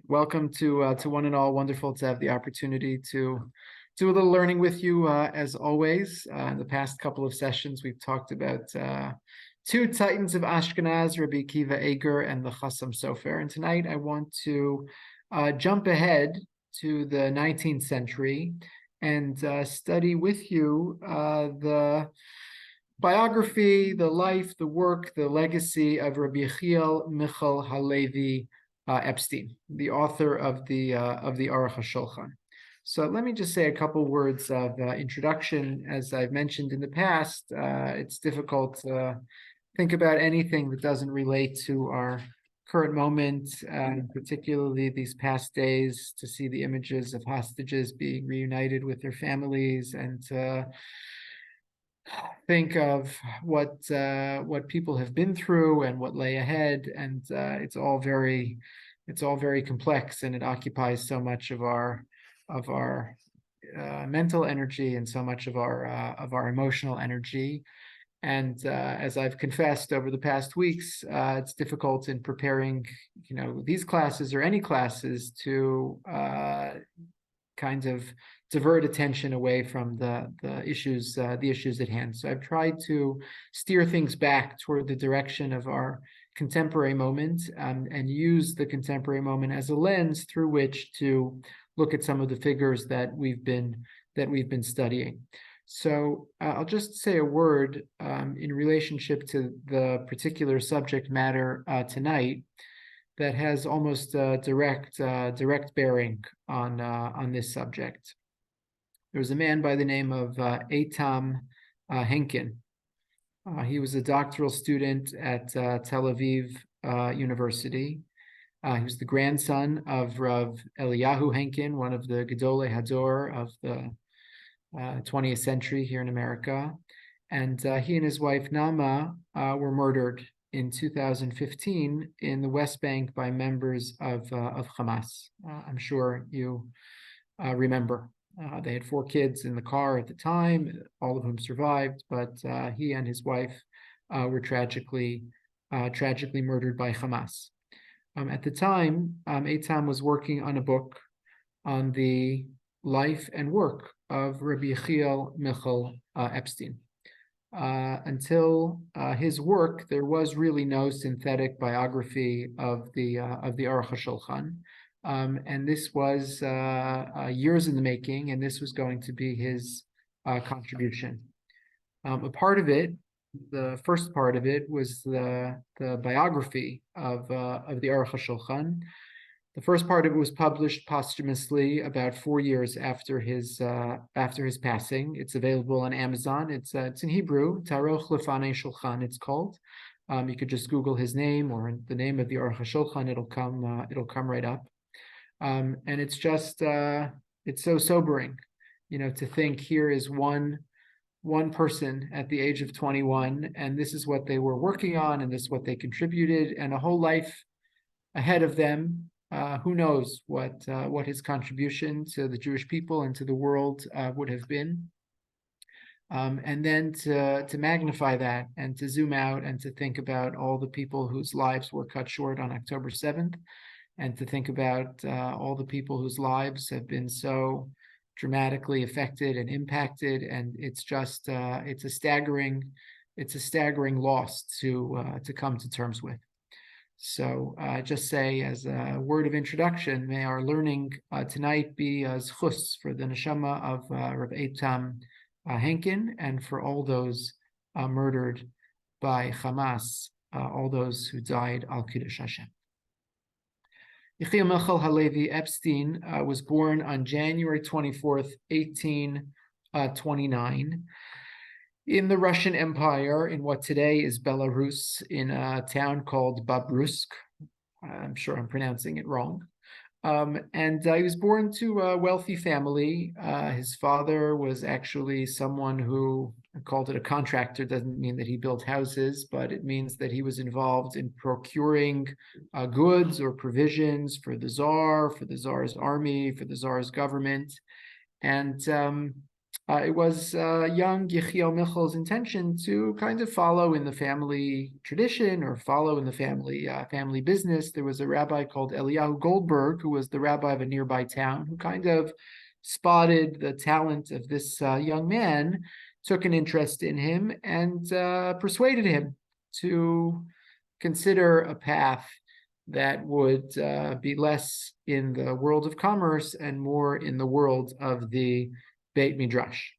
Welcome to one and all. Wonderful to have the opportunity to do a little learning with you, as always. In the past couple of sessions, we've talked about two titans of Ashkenaz, Rabbi Akiva Eger and the Chassam Sofer. And tonight I want to jump ahead to the 19th century and study with you the biography, the life, the work, the legacy of Rabbi Yechiel Michal Halevi Epstein, the author of the Aruch HaShulchan. So let me just say a couple words of introduction. As I've mentioned in the past, it's difficult to think about anything that doesn't relate to our current moment, particularly these past days, to see the images of hostages being reunited with their families and to think of what people have been through and what lay ahead, and it's all very complex, and it occupies so much of our mental energy and so much of our emotional energy. And as I've confessed over the past weeks, it's difficult in preparing, these classes or any classes to kind of divert attention away from the issues at hand. So I've tried to steer things back toward the direction of our contemporary moment, and use the contemporary moment as a lens through which to look at some of the figures that we've been studying. So I'll just say a word in relationship to the particular subject matter tonight that has almost direct bearing on this subject. There was a man by the name of Eitam Henkin. He was a doctoral student at Tel Aviv University. He was the grandson of Rav Eliyahu Henkin, one of the Gedolei Hador of the 20th century here in America. And he and his wife Nama were murdered in 2015 in the West Bank by members of Hamas. I'm sure you remember. They had 4 kids in the car at the time, all of whom survived, but he and his wife were tragically murdered by Hamas. At the time, Eitam was working on a book on the life and work of Rabbi Yechiel Michal Epstein. Until his work, there was really no synthetic biography of the Aruch HaShulchan. And this was years in the making, and this was going to be his contribution. A part of it, the first part of it, was the biography of the Aruch HaShulchan. The first part of it was published posthumously about 4 years after his passing. It's available on Amazon. It's in Hebrew. Taroch Lefane Shulchan, it's called. You could just Google his name or the name of the Aruch HaShulchan. It'll come right up. And it's just it's so sobering, to think here is one person at the age of 21, and this is what they were working on, and this is what they contributed, and a whole life ahead of them. Who knows what his contribution to the Jewish people and to the world would have been. And then to magnify that and to zoom out and to think about all the people whose lives were cut short on October 7th, and to think about all the people whose lives have been so dramatically affected and impacted. And it's just it's a staggering loss to come to terms with. So just say as a word of introduction, may our learning tonight be zchus for the neshama of Rav Eitam Henkin, and for all those murdered by Hamas, all those who died al Kiddush Hashem. Yechiel Michal Halevi Epstein was born on January 24th, 1829, in the Russian Empire, in what today is Belarus, in a town called Babrusk. I'm sure I'm pronouncing it wrong. And he was born to a wealthy family. His father was actually someone who, I called it a contractor, doesn't mean that he built houses, but it means that he was involved in procuring goods or provisions for the Tsar, for the Tsar's army, for the Tsar's government. And it was young Yechiel Michel's intention to kind of follow in the family tradition or follow in the family business. There was a rabbi called Eliyahu Goldberg, who was the rabbi of a nearby town, who kind of spotted the talent of this young man, took an interest in him, and persuaded him to consider a path that would be less in the world of commerce and more in the world of the Beit Midrash.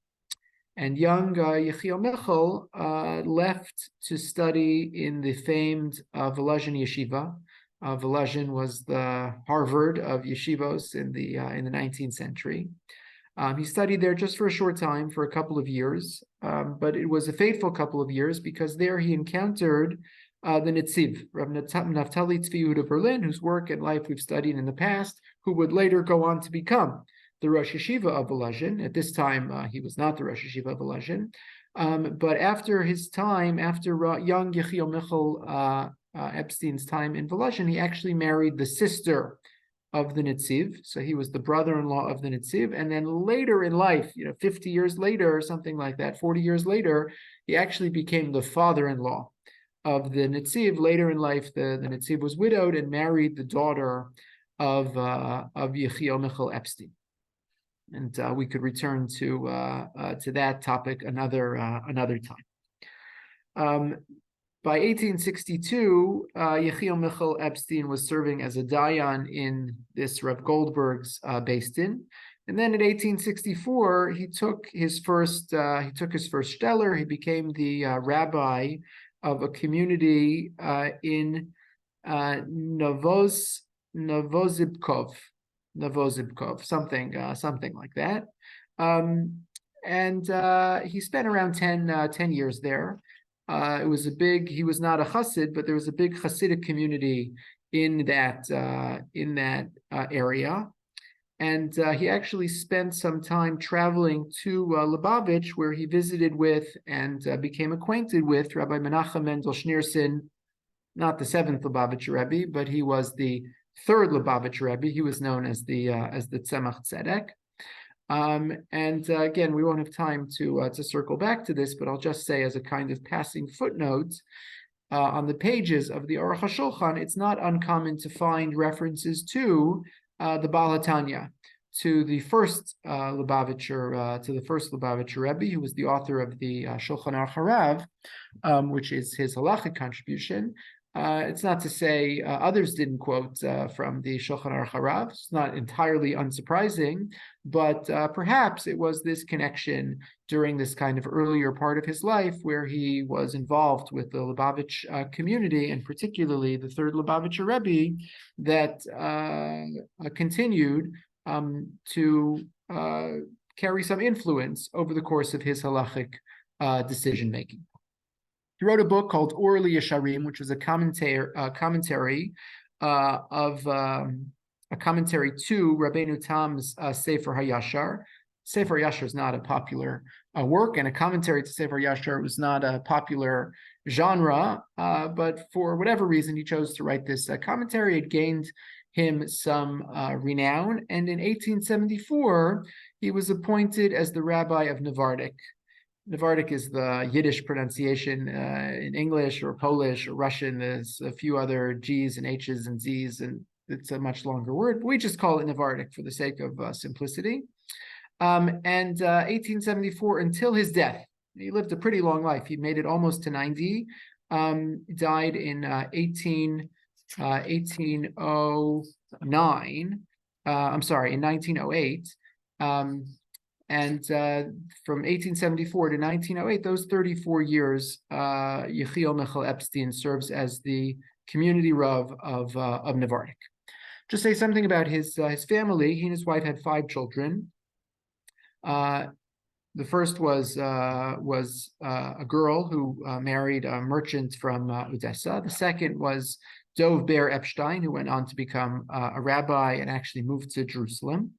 And young Yechiel Michel left to study in the famed Volozhin Yeshiva. Volozhin was the Harvard of yeshivos in the 19th century. He studied there just for a short time, for a couple of years, but it was a fateful couple of years because there he encountered the Netziv, Rabbi Naftali Tzvi Yehuda Berlin, whose work and life we've studied in the past, who would later go on to become the Rosh Yeshiva of Volozhin. At this time, he was not the Rosh Yeshiva of Volozhin. But after his time, after young Yechiel Michel Epstein's time in Volozhin, he actually married the sister of the Netziv. So he was the brother-in-law of the Netziv. And then later in life, 50 years later or something like that, 40 years later, he actually became the father-in-law of the Netziv. Later in life, the Netziv was widowed and married the daughter of Yechiel Michel Epstein. And we could return to that topic another time. By 1862, Yechiel Michel Epstein was serving as a dayan in this Reb Goldberg's Beis Din. And then in 1864, he took his first shteller. He became the rabbi of a community in Novozibkov, something like that. And he spent around 10 years there. He was not a Chassid, but there was a big Chassidic community in that area. And he actually spent some time traveling to Lubavitch, where he visited with and became acquainted with Rabbi Menachem Mendel Schneerson, not the seventh Lubavitcher Rebbe, but he was the third Lubavitcher Rebbe. He was known as the Tzemach Tzedek. And again, we won't have time to circle back to this, but I'll just say as a kind of passing footnote, on the pages of the Aruch HaShulchan, it's not uncommon to find references to the Baal HaTanya, to the first Lubavitcher Rebbe, who was the author of the Shulchan Aruch Harav, which is his halachic contribution. It's not to say others didn't quote from the Shulchan Aruch Harav. It's not entirely unsurprising, but perhaps it was this connection during this kind of earlier part of his life where he was involved with the Lubavitch community, and particularly the third Lubavitcher Rebbe, that continued to carry some influence over the course of his halachic decision-making. He wrote a book called Or Yesharim, which was a commentary to Rabbeinu Tam's Sefer HaYashar. Sefer HaYashar is not a popular work, and a commentary to Sefer HaYashar was not a popular genre, but for whatever reason, he chose to write this commentary. It gained him some renown, and in 1874, he was appointed as the rabbi of Nevardik. Nevardik is the Yiddish pronunciation. In English or Polish or Russian, there's a few other G's and H's and Z's, and it's a much longer word. We just call it Nevardik for the sake of simplicity. And 1874 until his death. He lived a pretty long life. He made it almost to 90. Died in 1809. In 1908. And from 1874 to 1908, those 34 years, Yechiel Michel Epstein serves as the community Rav of Nevardik. Just say something about his family. He and his wife had 5 children. The first was a girl who married a merchant from Odessa. The second was Dov Ber Epstein, who went on to become a rabbi and actually moved to Jerusalem.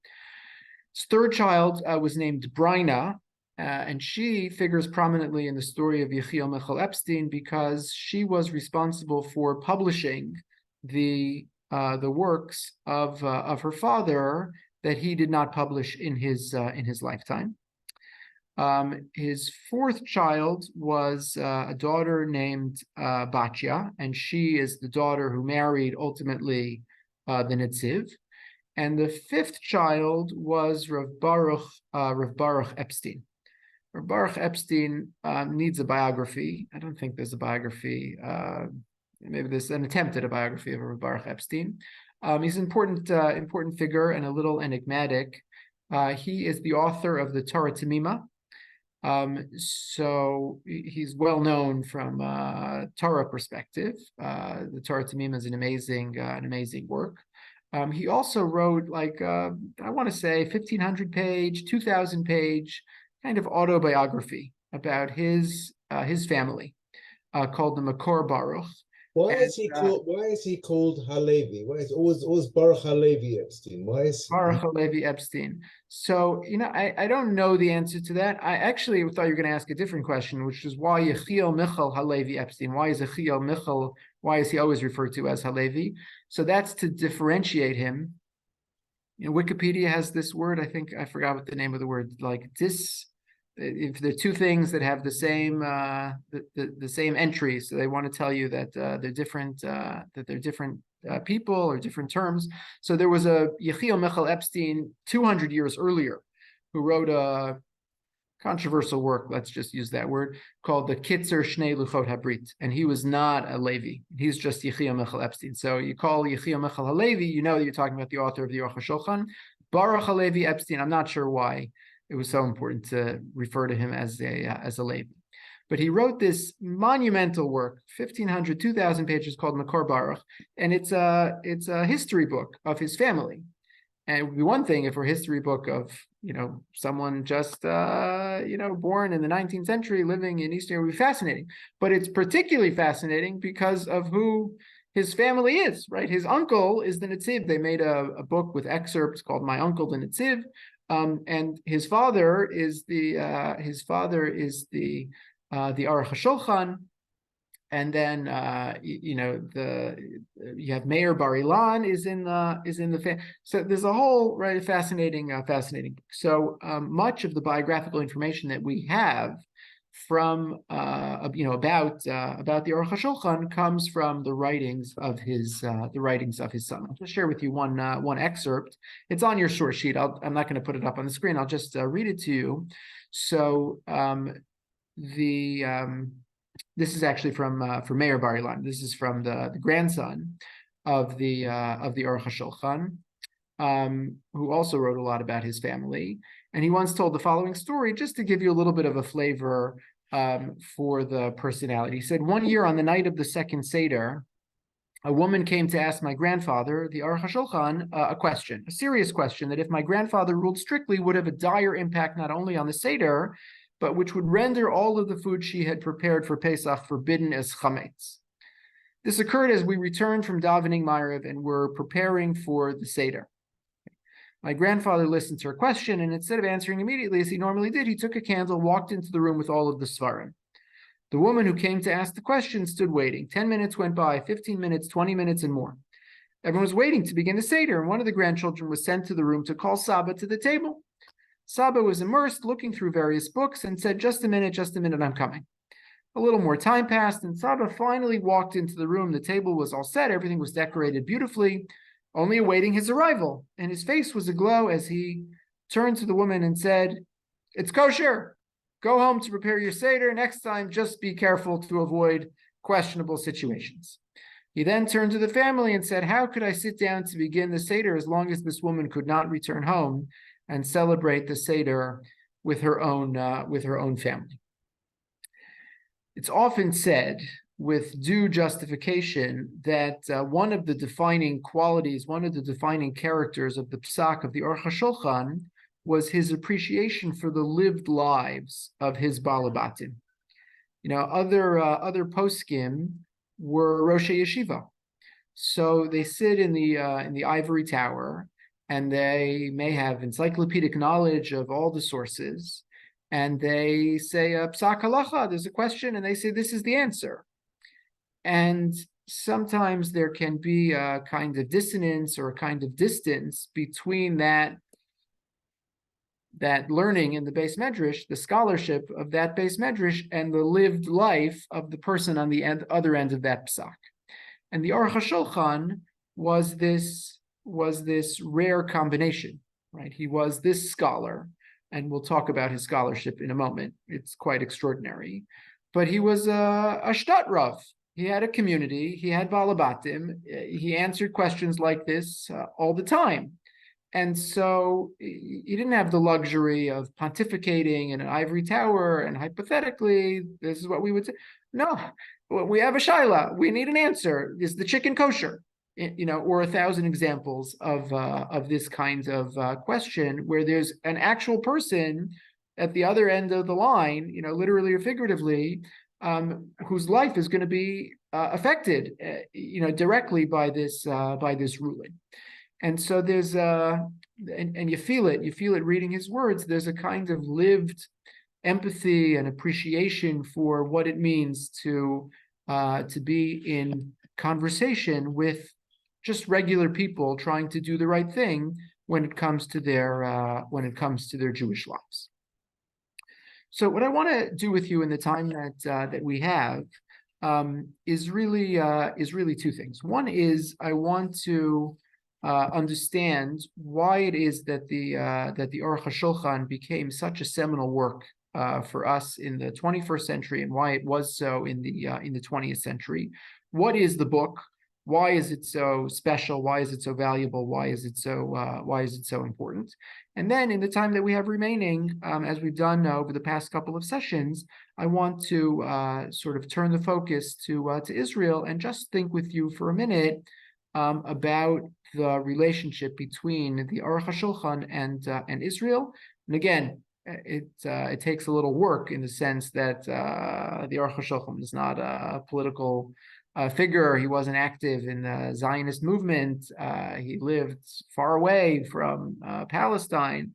His third child was named Brina, and she figures prominently in the story of Yechiel Michel Epstein because she was responsible for publishing the works of her father that he did not publish in his lifetime. His fourth child was a daughter named Batya, and she is the daughter who married ultimately the Netziv. And the fifth child was Rav Baruch Epstein. Rav Baruch Epstein needs a biography. I don't think there's a biography. Maybe there's an attempt at a biography of Rav Baruch Epstein. He's an important figure and a little enigmatic. He is the author of the Torah Tamima. So he's well known from Torah perspective. The Torah Tamima is an amazing work. He also wrote I want to say 1,500 page, 2,000 page kind of autobiography about his family called the Makor Baruch. Why is he called Halevi? Why is always Baruch Halevi Epstein? Why is Baruch Halevi Epstein? So, I don't know the answer to that. I actually thought you were going to ask a different question, which is why Yechiel Michal Halevi Epstein? Why is Yechiel Michal, why is he always referred to as Halevi? So that's to differentiate him. Wikipedia has this word, I think, I forgot what the name of the word, if there are two things that have the same the same entry, so they want to tell you that they're different people or different terms. So there was a Yechiel Michal Epstein 200 years earlier who wrote a controversial work, let's just use that word, called the Kitzer Shnei Luchot Habrit, and he was not a Levi. He's just Yechiel Michal Epstein. So you call Yechiel Michal Halevi, you know that you're talking about the author of the Aruch HaShulchan. Baruch Halevi Epstein, I'm not sure why it was so important to refer to him as a Levi. But he wrote this monumental work, 1,500, 2,000 pages, called Makor Baruch, and it's a history book of his family. And it would be one thing if we're a history book of someone just born in the 19th century living in Eastern Europe, would be fascinating. But it's particularly fascinating because of who his family is, right? His uncle is the Netziv. They made a book with excerpts called My Uncle the Netziv. And his father is the Aruch HaShulchan, and then you have Meir Bar Ilan is in the so there's a whole fascinating. So much of the biographical information that we have from about the Aruch HaShulchan comes from the writings of his son. I'll just share with you one excerpt. It's on your source sheet. I'm not going to put it up on the screen. I'll just read it to you. So this is actually from Meir Bar Ilan. This is from the grandson of the Aruch HaShulchan, who also wrote a lot about his family. And he once told the following story, just to give you a little bit of a flavor for the personality. He said, one year on the night of the second Seder, a woman came to ask my grandfather, the Aruch HaShulchan, a serious question, that if my grandfather ruled strictly, would have a dire impact not only on the Seder, but which would render all of the food she had prepared for Pesach forbidden as chametz. This occurred as we returned from davening Ma'ariv and were preparing for the Seder. My grandfather listened to her question, and instead of answering immediately as he normally did, he took a candle, walked into the room with all of the svarim. The woman who came to ask the question stood waiting. 10 minutes went by, 15 minutes, 20 minutes, and more. Everyone was waiting to begin the Seder, and one of the grandchildren was sent to the room to call Saba to the table. Saba was immersed, looking through various books, and said, just a minute, I'm coming. A little more time passed, and Saba finally walked into the room. The table was all set, everything was decorated beautifully, only awaiting his arrival, and his face was aglow as he turned to the woman and said, it's kosher. Go home to prepare your Seder. Next time, just be careful to avoid questionable situations. He then turned to the family and said, how could I sit down to begin the Seder as long as this woman could not return home and celebrate the Seder with her own family? It's often said, with due justification, that one of the defining qualities, one of the defining characters of the Psak of the Aruch HaShulchan was his appreciation for the lived lives of his Balabatim. Other poskim were Roshei Yeshiva. So they sit in the ivory tower, and they may have encyclopedic knowledge of all the sources, and they say, Psak halacha, there's a question, and they say, this is the answer. And sometimes there can be a kind of dissonance or a kind of distance between that that learning in the Beis Medrash, the scholarship of that Beis Medrash, and the lived life of the person on the other end of that psak. And the Aruch HaShulchan was this rare combination, right? He was this scholar, and we'll talk about his scholarship in a moment. It's quite extraordinary. But he was a shtat rav. He had a community. He had balabatim. He answered questions like this all the time. And so he didn't have the luxury of pontificating in an ivory tower and hypothetically, this is what we would say. No, we have a shaila. We need an answer. Is the chicken kosher? Or 1,000 examples of this kind of question where there's an actual person at the other end of the line, literally or figuratively, whose life is going to be affected, directly by this ruling. And so there's and you feel it reading his words. There's a kind of lived empathy and appreciation for what it means to be in conversation with just regular people trying to do the right thing when it comes to their Jewish lives. So what I want to do with you in the time that we have is really two things. One is I want to understand why it is that the Aruch HaShulchan became such a seminal work for us in the 21st century, and why it was so in the 20th century. What is the book? Why is it so special? Why is it so valuable? Why is it so important? And then in the time that we have remaining, as we've done over the past couple of sessions, I want to sort of turn the focus to Israel and just think with you for a minute about the relationship between the Aruch HaShulchan and Israel. And again, it takes a little work in the sense that the Aruch HaShulchan is not a political figure. He wasn't active in the Zionist movement. He lived far away from Palestine.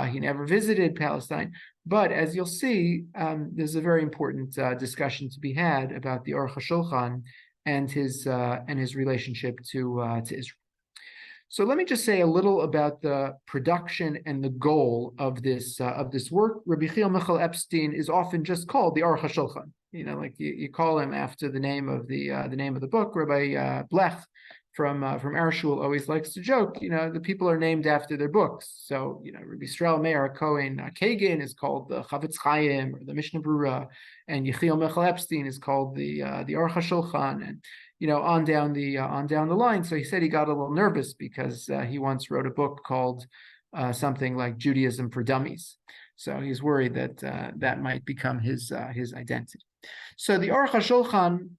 He never visited Palestine. But as you'll see, there's a very important discussion to be had about the Aruch HaShulchan and his relationship to Israel. So let me just say a little about the production and the goal of this work. Rabbi Chiel Michal Epstein is often just called the Aruch HaShulchan. Like you call him after the name of the book. Rabbi Blech from Ershul always likes to joke. The people are named after their books. So Rabbi Yisrael Meir Cohen Kagan is called the Chavetz Chaim or the Mishnah Berurah, and Yechiel Michal Epstein is called the Aruch HaShulchan, and on down the line. So he said he got a little nervous because he once wrote a book called something like Judaism for Dummies. So he's worried that that might become his identity. So the Aruch HaShulchan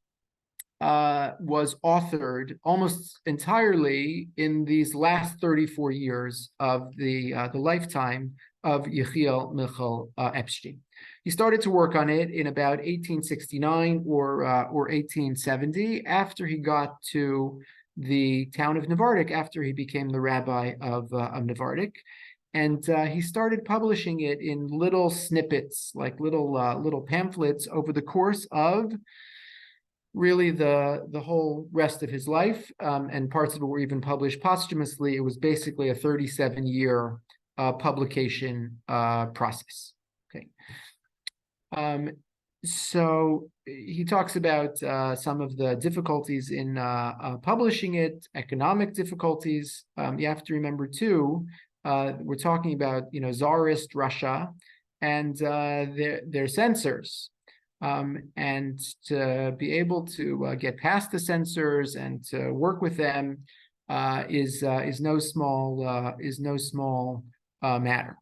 was authored almost entirely in these last 34 years of the lifetime of Yechiel Michal Epstein. He started to work on it in about 1869 or 1870, after he got to the town of Nevardik, after he became the rabbi of Nevardik. And he started publishing it in little snippets, like little pamphlets, over the course of really the whole rest of his life. And parts of it were even published posthumously. It was basically a 37-year publication process. Okay. So he talks about some of the difficulties in publishing it, economic difficulties. You have to remember too, we're talking about Tsarist Russia and their censors, and to be able to get past the censors and to work with them is no small matter.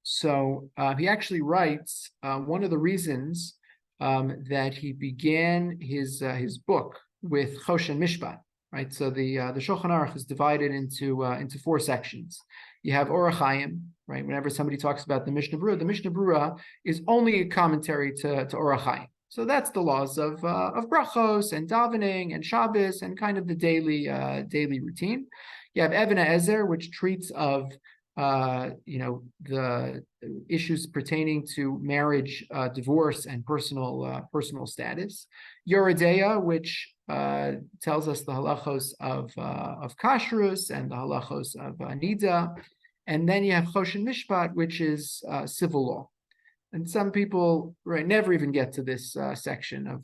So he actually writes one of the reasons that he began his book with Choshen Mishpat. Right, so the Shulchan Aruch is divided into four sections. You have Orach Chaim, right? Whenever somebody talks about the Mishnah Berurah is only a commentary to Orach Chaim. So that's the laws of brachos and davening and Shabbos and kind of the daily routine. You have Even HaEzer, which treats of the issues pertaining to marriage, divorce, and personal status. Yoredeya, which tells us the halachos of kashrus and the halachos of nida, And then you have Choshen Mishpat, which is civil law. And some people never even get to this section of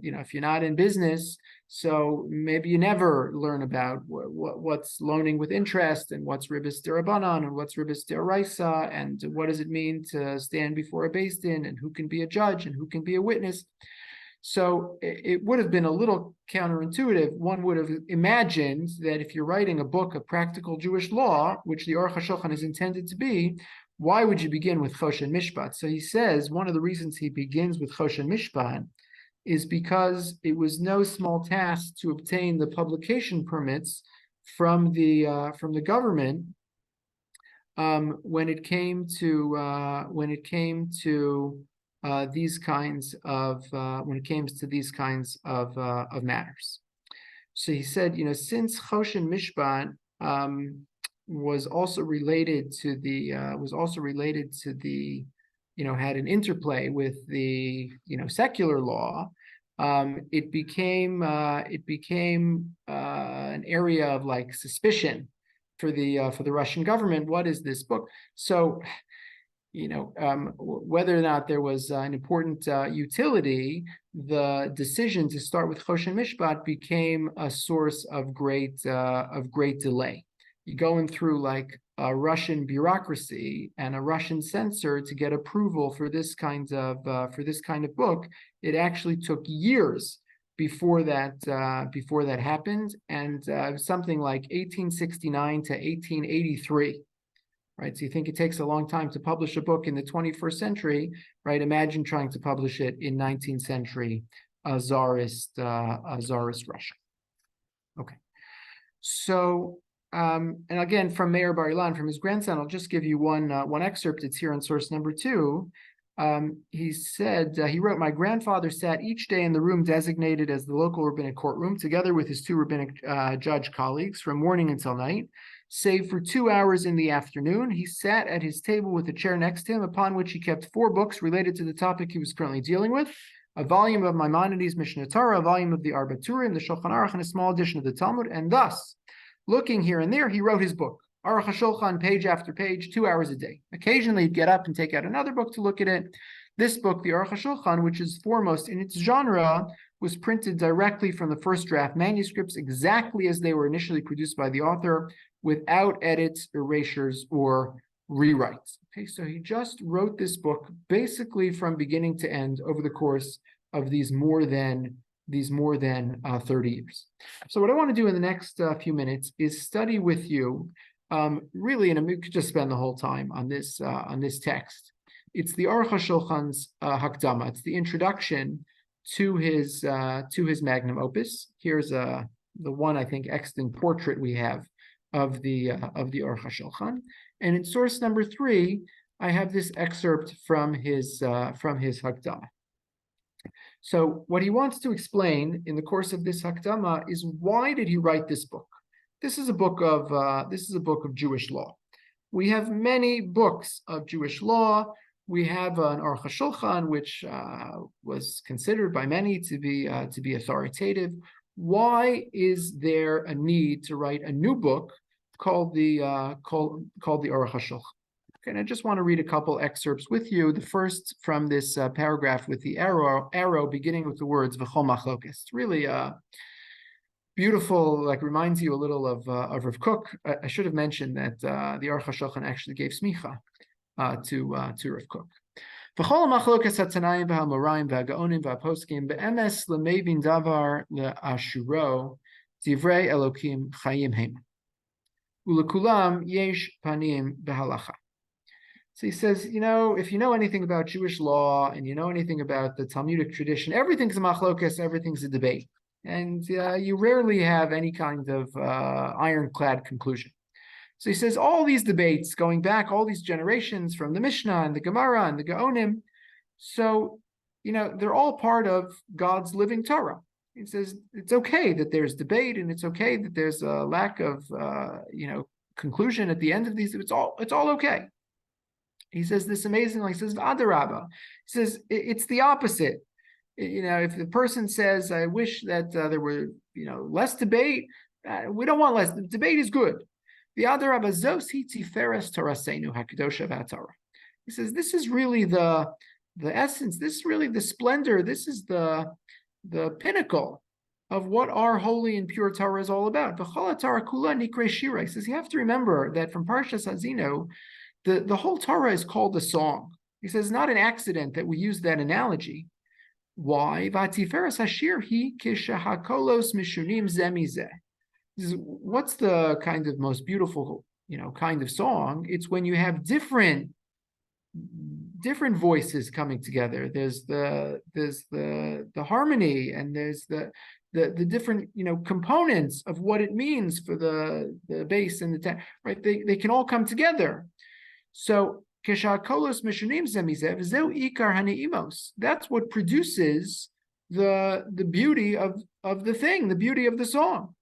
if you're not in business, so maybe you never learn about what's loaning with interest and what's ribis derabanan and what's ribis deraisa and what does it mean to stand before a beis din and who can be a judge and who can be a witness. So it would have been a little counterintuitive. One would have imagined that if you're writing a book of practical Jewish law, which the Aruch HaShulchan is intended to be, why would you begin with Choshen Mishpat? So he says one of the reasons he begins with Choshen Mishpat is because it was no small task to obtain the publication permits from the government when it came to these kinds of matters. So he said, since Choshen Mishpat was also related to the had an interplay with the secular law, it became an area of like suspicion for the Russian government. What is this book? So whether or not there was an important utility, the decision to start with Choshen Mishpat became a source of great delay. You're going through like a Russian bureaucracy and a Russian censor to get approval for this kind of book. It actually took years before that happened, and something like 1869 to 1883. Right, so you think it takes a long time to publish a book in the 21st century, right? Imagine trying to publish it in 19th century Tsarist Russia. Okay, so and again from Meir Bar Ilan, from his grandson, I'll just give you one excerpt. It's here on source number 2. He said, he wrote, "My grandfather sat each day in the room designated as the local rabbinic courtroom, together with his 2 rabbinic judge colleagues from morning until night. Save for 2 hours in the afternoon, he sat at his table with a chair next to him, upon which he kept 4 books related to the topic he was currently dealing with: a volume of Maimonides' Mishneh Torah, a volume of the Arba Turim, the Shulchan Aruch, and a small edition of the Talmud. And thus, looking here and there, he wrote his book, Aruch HaShulchan, page after page, 2 hours a day. Occasionally, he'd get up and take out another book to look at it. This book, the Aruch HaShulchan, which is foremost in its genre, was printed directly from the first draft manuscripts, exactly as they were initially produced by the author, without edits, erasures, or rewrites." Okay, so he just wrote this book basically from beginning to end over the course of these more than 30 years. So what I want to do in the next few minutes is study with you, really, and we could just spend the whole time on this text. It's the Aruch HaShulchan's Hakdama. It's the introduction to his magnum opus. Here's the one, I think, extant portrait we have of the Aruch HaShulchan, and in source number 3, I have this excerpt from his Hakdama. So what he wants to explain in the course of this Hakdama is, why did he write this book? This is a book of Jewish law. We have many books of Jewish law. We have an Aruch HaShulchan, which was considered by many to be authoritative. Why is there a need to write a new book called the Aruch HaShulchan? Okay, and I just want to read a couple excerpts with you. The first from this paragraph with the arrow beginning with the words "V'chol machlokes." It's really beautiful. Like, reminds you a little of Rav Kook. I should have mentioned that the Aruch HaShulchan actually gave smicha to Rav Kook. V'chol machlokes hatanayim v'hamoraim v'hagaonim v'haposkim be'emes lemevin davar le'ashuro divrei Elokim chayim heim ulekulam yesh panim b'halacha. So he says, if you know anything about Jewish law and you know anything about the Talmudic tradition, everything's a machlokes, everything's a debate, and you rarely have any kind of ironclad conclusion. So he says all these debates going back all these generations from the Mishnah and the Gemara and the Gaonim, so they're all part of God's living Torah. He says it's okay that there's debate, and it's okay that there's a lack of conclusion at the end of these. It's all okay. He says this amazingly. He says Adarabba. He says it's the opposite. If the person says, "I wish that there were less debate," we don't want less. The debate is good. He says, this is really the essence, this is really the splendor, this is the pinnacle of what our holy and pure Torah is all about. He says, you have to remember that from Parshas Hazino, the whole Torah is called a song. He says, not an accident that we use that analogy. Why? Vatiferes hashir hi kishahakolos mishunim zemizeh. What's the kind of most beautiful, kind of song? It's when you have different voices coming together. There's the harmony, and there's the different components of what it means for the bass and the tenor, right? They can all come together. So that's what produces the beauty of the thing, the beauty of the song.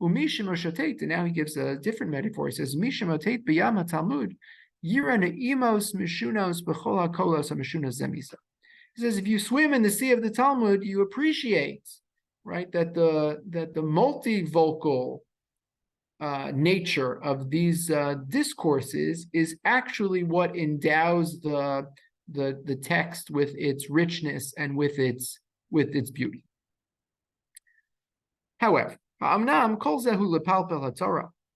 And now he gives a different metaphor. He says, He says, if you swim in the sea of the Talmud, you appreciate, right, that the multivocal nature of these discourses is actually what endows the text with its richness and with its beauty. However,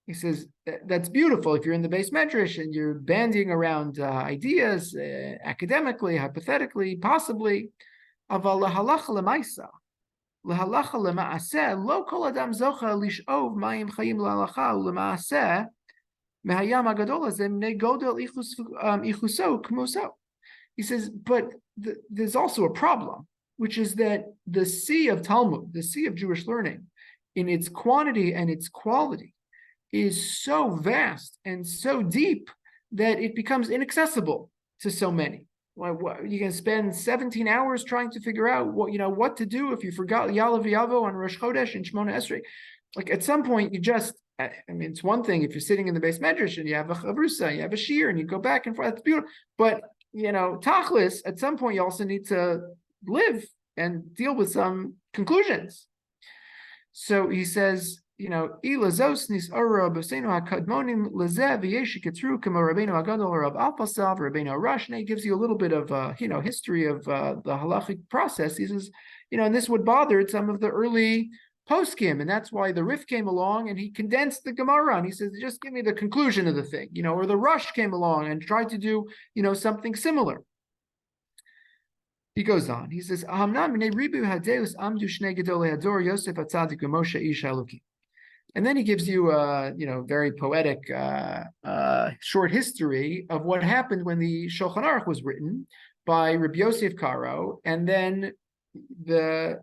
he says that's beautiful if you're in the base medrash and you're bandying around ideas academically, hypothetically, possibly. להלכה למעשה, לא כל אדם זוכה לשאוב מים חיים להלכה, ולמעשה, מהים הגדול הזה, מני גודל איכוסו כמוסו. He says, but there's also a problem, which is that the sea of Talmud, the sea of Jewish learning, in its quantity and its quality, is so vast and so deep that it becomes inaccessible to so many. You can spend 17 hours trying to figure out what to do if you forgot Yalav Yavo on Rosh Chodesh and Shemona Esrei. Like at some point, it's one thing if you're sitting in the base medrash and you have a chavrusa, you have a shir, and you go back and forth. That's beautiful. But tachlis, at some point, you also need to live and deal with some conclusions. So he says, and he gives you a little bit of history of the halachic process. He says, and this would bother some of the early poskim, and that's why the Rif came along and he condensed the Gemara, and he says, just give me the conclusion of the thing, or the Rush came along and tried to do something similar. He goes on. He says, and then he gives you a very poetic short history of what happened when the Shulchan Aruch was written by Rabbi Yosie of Karo, and then the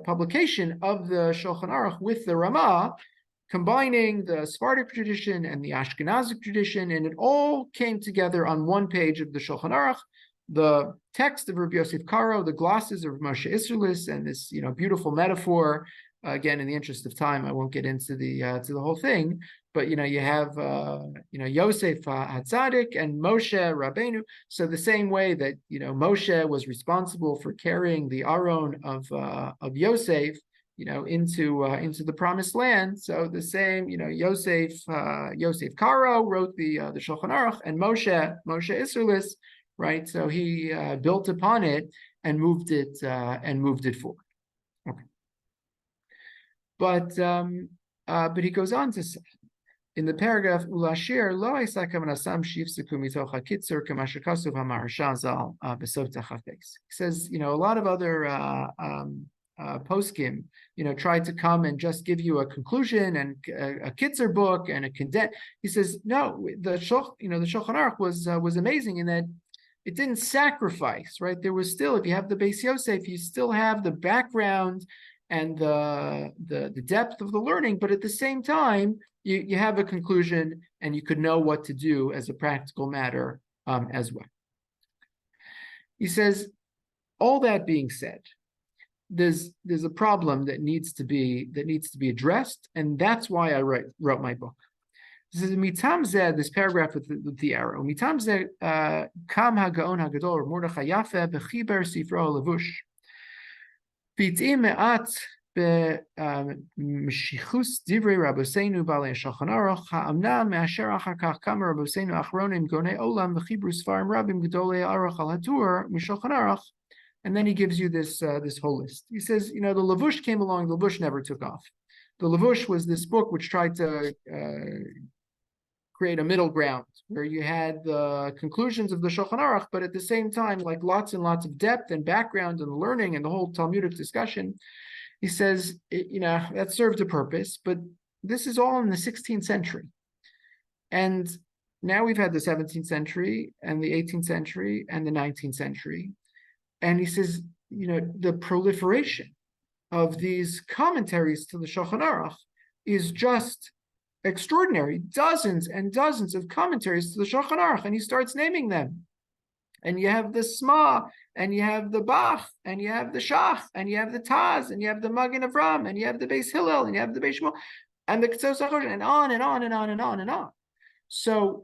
publication of the Shulchan Aruch with the Ramah, combining the Sephardic tradition and the Ashkenazic tradition, and it all came together on one page of the Shulchan Aruch. The text of Rabbi Yosie of Karo, the glosses of Moshe Isserlis, and this beautiful metaphor. Again, in the interest of time, I won't get into the whole thing, but you have Yosef Hatzadik and Moshe Rabbeinu. So the same way that Moshe was responsible for carrying the Aron of Yosef, into the promised land. So the same, Yosef Karo wrote the Shulchan Aruch, and Moshe Isserlis, right? So he built upon it and moved it forward. Okay. But he goes on to say in the paragraph Ulashir lo isa kavanasam shifseku mitoch hakitzur kamashakasuv hamaharsha zal besot tachafes. He says, a lot of other poskim, tried to come and just give you a conclusion and a kitzur book and a condensed. He says, no, the Shulchan Aruch was amazing in that it didn't sacrifice, right? There was still, if you have the Beis Yosef, you still have the background and the depth of the learning, but at the same time, you have a conclusion and you could know what to do as a practical matter as well. He says, all that being said, there's a problem that needs to be addressed, and that's why I wrote my book. This is mitam zeh, this paragraph with the arrow. Mitam zeh kam hagaon hagadol Mordechai Yafe bechiber sifro levush. Pit'im me'at במשיחוס דברי רבוסינו בעלי השולחן ערוך, האמנם מאשר אחר כך כמה רבוסינו האחרונים גאוני עולם וחיברו ספרים רבים גדולי ערוך על הטור משולחן ערוך. And then he gives you this whole list. He says, the Lavush came along, the Lavush never took off. The Lavush was this book which tried to create a middle ground where you had the conclusions of the Shulchan Aruch, but at the same time, like lots and lots of depth and background and learning and the whole Talmudic discussion. He says, that served a purpose, but this is all in the 16th century. And now we've had the 17th century and the 18th century and the 19th century. And he says, the proliferation of these commentaries to the Shulchan Aruch is just extraordinary. Dozens and dozens of commentaries to the Shulchan Aruch, and he starts naming them. And you have the Sma, and you have the Bach, and you have the Shach, and you have the Taz, and you have the Magen Avram, and you have the Beis Hillel, and you have the Beis Shmuel, and the Ketzos HaChosh, and on and on and on and on and on. So,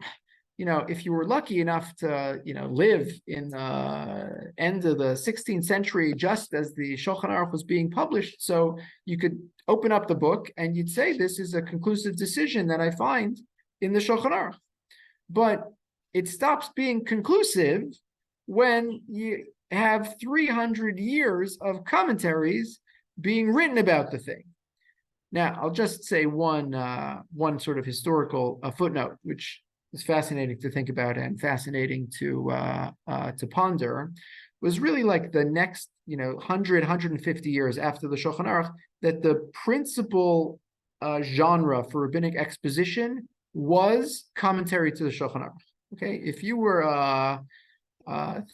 if you were lucky enough to, live in the end of the 16th century, just as the Shulchan Aruch was being published, so you could open up the book and you'd say, this is a conclusive decision that I find in the Shulchan Aruch. But it stops being conclusive when you have 300 years of commentaries being written about the thing. Now, I'll just say one sort of historical footnote, which is fascinating to think about and fascinating to ponder, was really like the next 150 years after the Shulchan Aruch, that the principal genre for rabbinic exposition was commentary to the Shulchan Aruch. Okay, if you were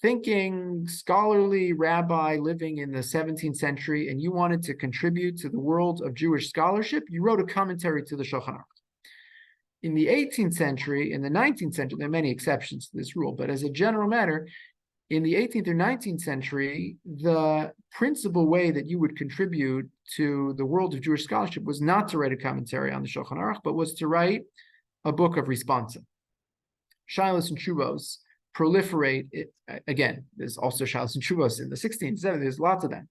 thinking scholarly rabbi living in the 17th century and you wanted to contribute to the world of Jewish scholarship, you wrote a commentary to the Shulchan Aruch. In the 18th century, in the 19th century, there are many exceptions to this rule, but as a general matter, in the 18th or 19th century, the principal way that you would contribute to the world of Jewish scholarship was not to write a commentary on the Shulchan Aruch, but was to write a book of responsa. Shilas and Shuvos proliferate. Again, there's also Shilas and Shuvos in the 16th, 17th, there's lots of them.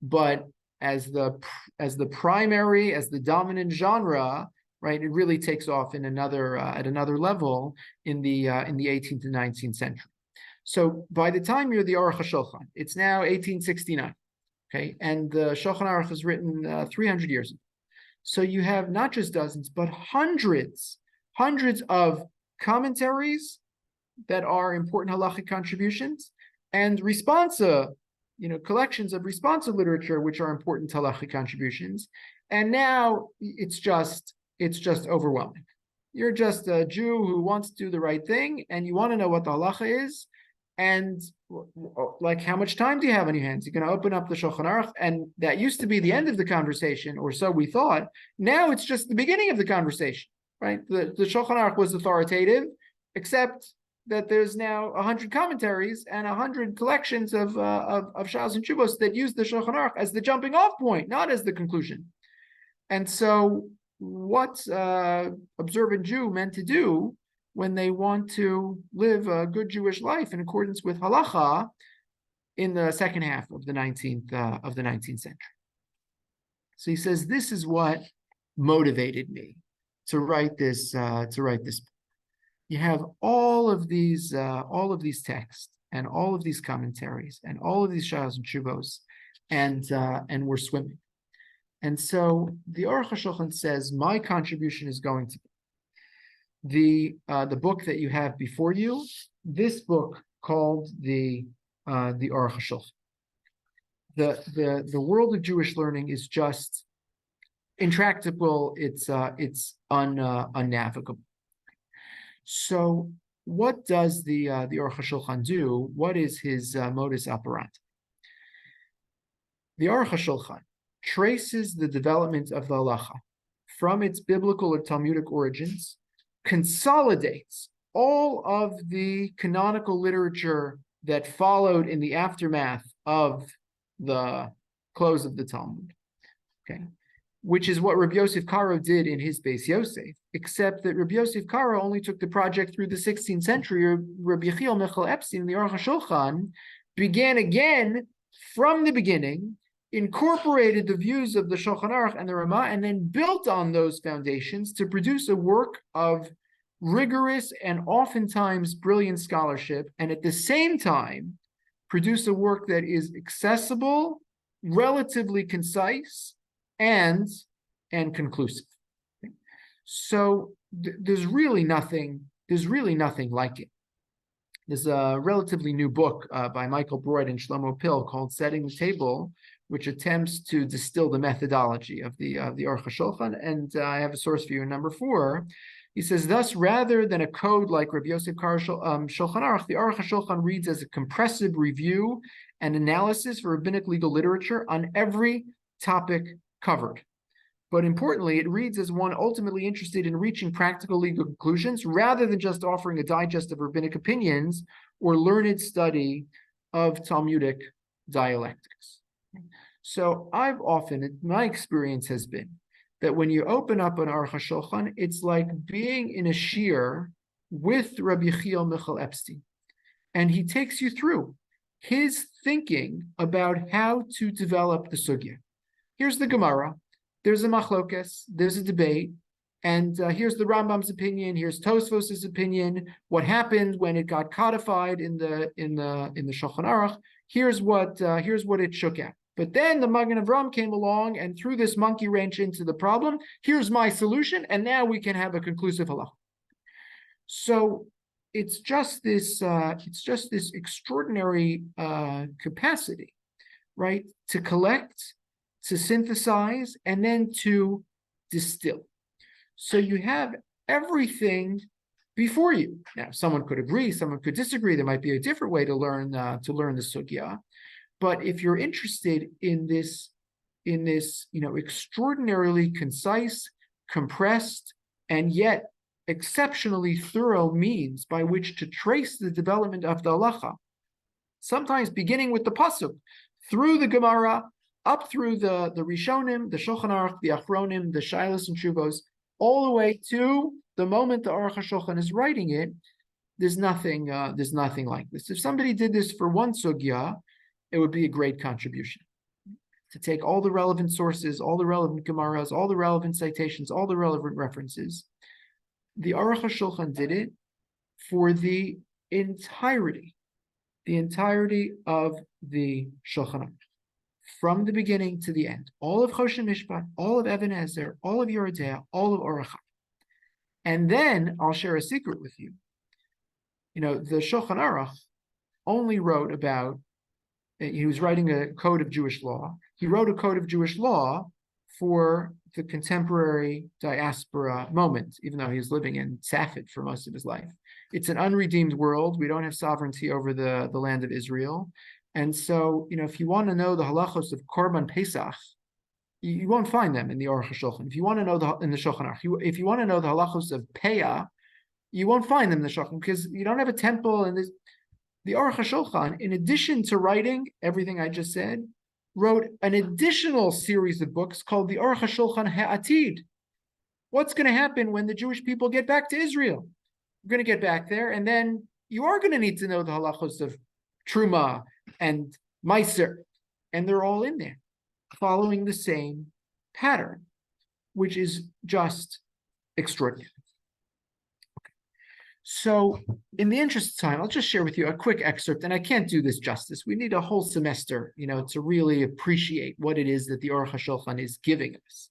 But as the primary, as the dominant genre, right, it really takes off in at another level in the 18th and 19th century. So by the time you're the Aruch HaShulchan, it's now 1869, okay, and the Shulchan Aruch was written 300 years ago. So you have not just dozens, but hundreds of commentaries that are important halachic contributions, and responsa, collections of responsa literature which are important halachic contributions. And now it's just overwhelming. You're just a Jew who wants to do the right thing, and you want to know what the halacha is, and like, how much time do you have on your hands? You're going to open up the Shulchan Aruch, and that used to be the end of the conversation, or so we thought. Now it's just the beginning of the conversation, right? The Shulchan Aruch was authoritative, except that there's now 100 commentaries and 100 collections of Shalos and Shuvos that use the Shulchan Aruch as the jumping off point, not as the conclusion. And so what's observant Jew meant to do when they want to live a good Jewish life in accordance with halacha in the second half of the 19th century? So he says, this is what motivated me to write this book. You have all of these texts and all of these commentaries and all of these Shalos and Shuvos, and we're swimming. And so the Aruch HaShulchan says, my contribution is going to be the book that you have before you, this book called the Aruch HaShulchan. The world of Jewish learning is just intractable. It's unnavigable. So what does the Aruch HaShulchan do? What is his modus operandi? The Aruch HaShulchan traces the development of the halacha from its biblical or Talmudic origins, consolidates all of the canonical literature that followed in the aftermath of the close of the Talmud, okay, which is what Rabbi Yosef Karo did in his Beis Yosef, except that Rabbi Yosef Karo only took the project through the 16th century. Rabbi Yechiel Michal Epstein, the Aruch HaShulchan, began again from the beginning incorporated the views of the Shulchan Aruch and the Ramah, and then built on those foundations to produce a work of rigorous and oftentimes brilliant scholarship, and at the same time produce a work that is accessible, relatively concise, and conclusive. So there's really nothing like it. There's a relatively new book by Michael Broyd and Shlomo Pill called Setting the Table, which attempts to distill the methodology of the Aruch HaShulchan. And I have a source for you in number 4. He says, thus, rather than a code like Rabbi Yosef Kar Shulchan Aruch, the Aruch HaShulchan reads as a compressive review and analysis for rabbinic legal literature on every topic covered. But importantly, it reads as one ultimately interested in reaching practical legal conclusions rather than just offering a digest of rabbinic opinions or learned study of Talmudic dialectics. So my experience has been that when you open up an Aruch HaShulchan, it's like being in a shiur with Rabbi Yechiel Michal Epstein. And he takes you through his thinking about how to develop the sugya. Here's the Gemara. There's a machlokes, there's a debate, and here's the Rambam's opinion. Here's Tosfos's opinion. What happened when it got codified in the Shulchan Aruch? Here's what it shook at. But then the Magen Avraham came along and threw this monkey wrench into the problem. Here's my solution, and now we can have a conclusive halacha. So it's just this extraordinary capacity, right, to collect, to synthesize, and then to distill. So you have everything before you. Now, someone could agree, someone could disagree. There might be a different way to learn the sugya. But if you're interested in this, extraordinarily concise, compressed, and yet exceptionally thorough means by which to trace the development of the halacha, sometimes beginning with the pasuk, through the Gemara, up through the Rishonim, the Shulchan Aruch, the Achronim, the Shilas and Shuvos, all the way to the moment the Aruch HaShulchan is writing it. There's nothing like this. If somebody did this for one sugya, it would be a great contribution. To take all the relevant sources, all the relevant Gemaras, all the relevant citations, all the relevant references. The Aruch HaShulchan did it for the entirety of the Shulchan Aruch. From the beginning to the end, all of Choshen Mishpat, all of Even Ezer, all of Yerodea, all of Orach. And then I'll share a secret with you. The Shulchan Aruch only wrote about, he was writing a code of Jewish law. He wrote a code of Jewish law for the contemporary diaspora moment, even though he was living in Safed for most of his life. It's an unredeemed world. We don't have sovereignty over the land of Israel. And so, if you want to know the halachos of Korban Pesach, you won't find them in the Aruch HaShulchan. If you want to know in the Shulchan Aruch, if you want to know the halachos of Peah, you won't find them in the Shulchan because you don't have a temple. And the Aruch HaShulchan, in addition to writing everything I just said, wrote an additional series of books called the Aruch HaShulchan Ha'atid. What's going to happen when the Jewish people get back to Israel? We're going to get back there, and then you are going to need to know the halachos of Truma and Meiser, and they're all in there, following the same pattern, which is just extraordinary. Okay. So, in the interest of time, I'll just share with you a quick excerpt, and I can't do this justice. We need a whole semester, to really appreciate what it is that the Aruch HaShulchan is giving us.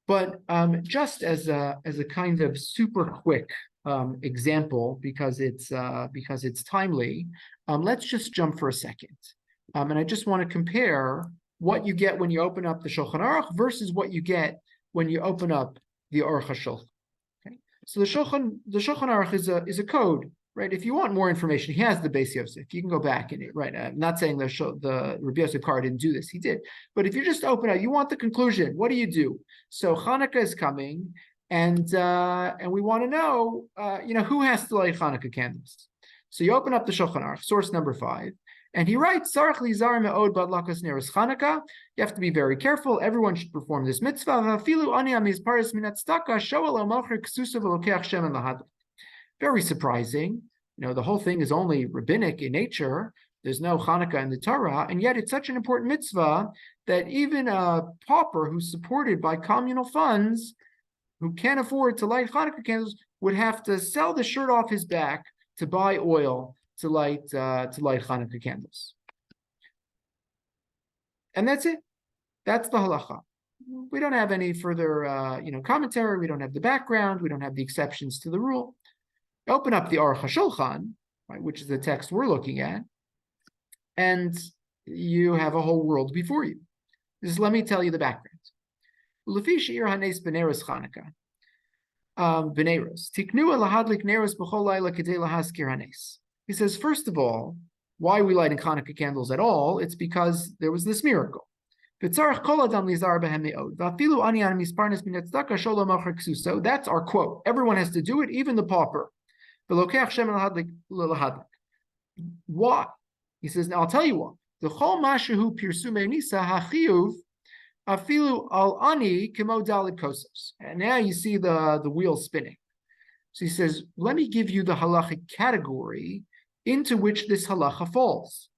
But just as a kind of super quick example, because it's timely, let's just jump for a second. And I just want to compare what you get when you open up the Shulchan Aruch versus what you get when you open up the Aruch HaShulchan. Okay, so the Shulchan Aruch is a code, right? If you want more information, he has the Beis Yosef. You can go back in it, right? I'm not saying the Rabbi Yosef Kar didn't do this; he did. But if you just open up, you want the conclusion. What do? So Hanukkah is coming, and we want to know, who has to light Hanukkah candles. So you open up the Shulchan Aruch, source number 5, and he writes, "Sarach lizar me'od badlakas neros Hanukkah." You have to be very careful. Everyone should perform this mitzvah. V'afilu ani amizparis min tzedakah shoel al malcher ksusa v'lokeach shemen lahadlik. Very surprising. The whole thing is only rabbinic in nature, There's no Hanukkah in the Torah, and yet it's such an important mitzvah that even a pauper who's supported by communal funds, who can't afford to light Hanukkah candles, would have to sell the shirt off his back to buy oil to light Hanukkah candles. And that's it. That's the halacha. We don't have any further, commentary. We don't have the background. We don't have the exceptions to the rule. Open up the Aruch HaShulchan, right, which is the text we're looking at, and you have a whole world before you. Let me tell you the background. Lefi she'ir hanes b'neros Chanukah, b'neros tiknu lahadlik neros b'chol layla kedei lahaskir hanes. He says, first of all, why are we lighting Hanukkah candles at all? It's because there was this miracle. That's our quote. Everyone has to do it, even the pauper. Why? He says, now I'll tell you what. The chol mashu pirsume nisa hachiyuv afilu al ani kemo dalit kosos. And now you see the wheel spinning. So he says, let me give you the halachic category into which this halacha falls.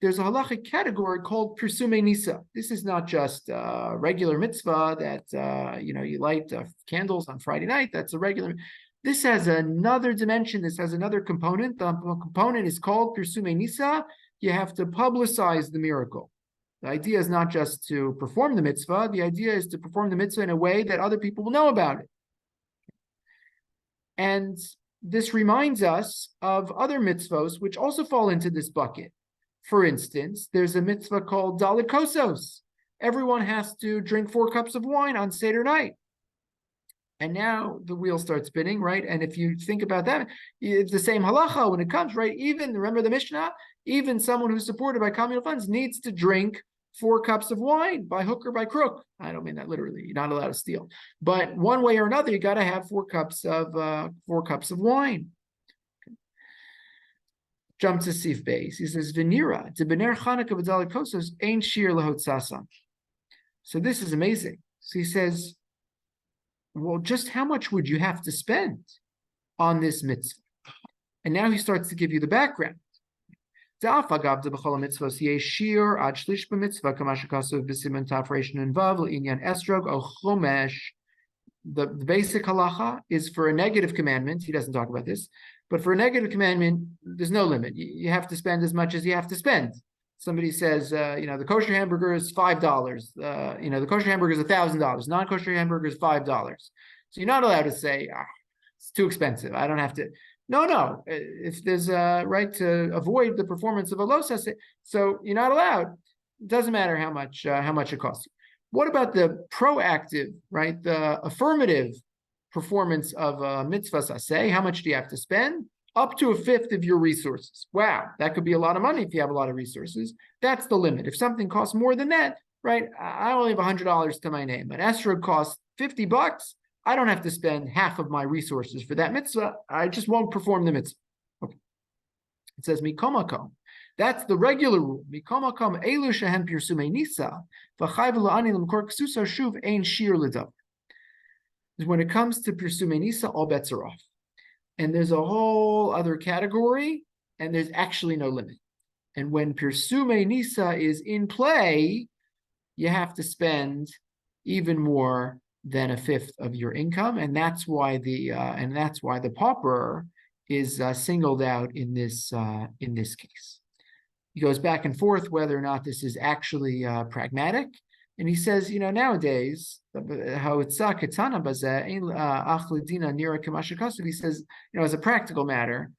There's a halachic category called pirsume nisa. This is not just a regular mitzvah that you light candles on Friday night. That's a regular. This has another dimension. This has another component. The component is called pirsume nisa. You have to publicize the miracle. The idea is not just to perform the mitzvah. The idea is to perform the mitzvah in a way that other people will know about it. And this reminds us of other mitzvahs which also fall into this bucket. For instance, there's a mitzvah called dalit kosos. Everyone has to drink 4 cups of wine on Seder night. And now the wheel starts spinning, right? And if you think about that, it's the same halacha when it comes, right? Even, remember the Mishnah? Even someone who's supported by communal funds needs to drink 4 cups of wine by hook or by crook. I don't mean that literally. You're not allowed to steal. But one way or another, you got to have 4 cups of wine. Jump to Sif Beis. He says, "Venira to bener Chanukah v'dalit kosos ein shir lahotzasan." So this is amazing. So he says, well, just how much would you have to spend on this mitzvah? And now he starts to give you the background. The basic halacha is for a negative commandment. He doesn't talk about this. But for a negative commandment, there's no limit. You have to spend as much as you have to spend. Somebody says, the kosher hamburger is $5. The kosher hamburger is $1,000. Non-kosher hamburger is $5. So you're not allowed to say, it's too expensive. I don't have to. No. If there's a right to avoid the performance of a losa, so you're not allowed. It doesn't matter how much it costs you. What about the proactive, right? The affirmative performance of a mitzvah saseh? How much do you have to spend? Up to 1/5 of your resources. Wow, that could be a lot of money if you have a lot of resources. That's the limit. If something costs more than that, right? I only have $100 to my name. An esrog costs $50. I don't have to spend half of my resources for that mitzvah. I just won't perform the mitzvah. Okay. It says mikomakom. That's the regular rule. Mikomakom elu shehem pirsume nisa v'chayv la'ani l'mkor ksusa shuv ein shir l'dav. When it comes to pirsume nisa, all bets are off. And there's a whole other category, and there's actually no limit. And when pirsume nisa is in play, you have to spend even more than 1/5 of your income, and that's why the pauper is singled out in this case. He goes back and forth whether or not this is actually pragmatic. And he says, nowadays, he says, as a practical matter,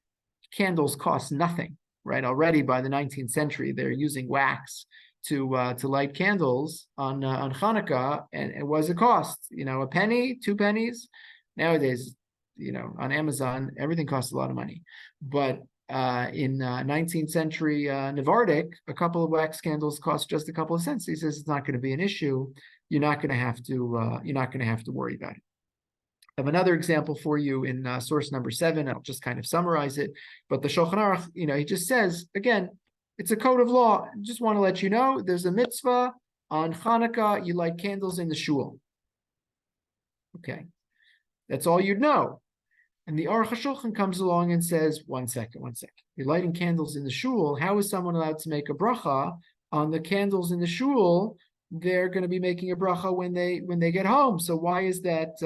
candles cost nothing, right? Already by the 19th century, they're using wax to light candles on Hanukkah, and it was a cost, a penny, 2 pennies. Nowadays, on Amazon, everything costs a lot of money. But in 19th century Navardic, a couple of wax candles cost just a couple of cents. He says it's not going to be an issue. You're not going to have to worry about it. I have another example for you in source number 7. I'll just kind of summarize it. But the Shulchan Aruch, he just says, again, it's a code of law. I just want to let you know there's a mitzvah on Hanukkah. You light candles in the shul. Okay, that's all you'd know. And the Aruch HaShulchan comes along and says, one second. You're lighting candles in the shul. How is someone allowed to make a bracha on the candles in the shul? They're going to be making a bracha when they get home. So why is that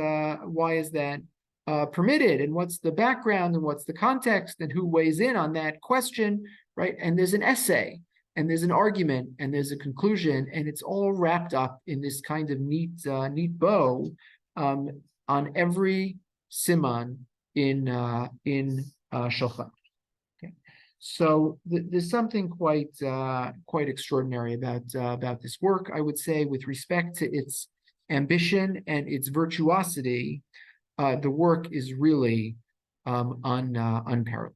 permitted? And what's the background and what's the context and who weighs in on that question, right? And there's an essay and there's an argument and there's a conclusion, and it's all wrapped up in this kind of neat bow on every siman in Shulchan. Okay, so there's something quite extraordinary about this work, I would say, with respect to its ambition and its virtuosity. The work is really unparalleled.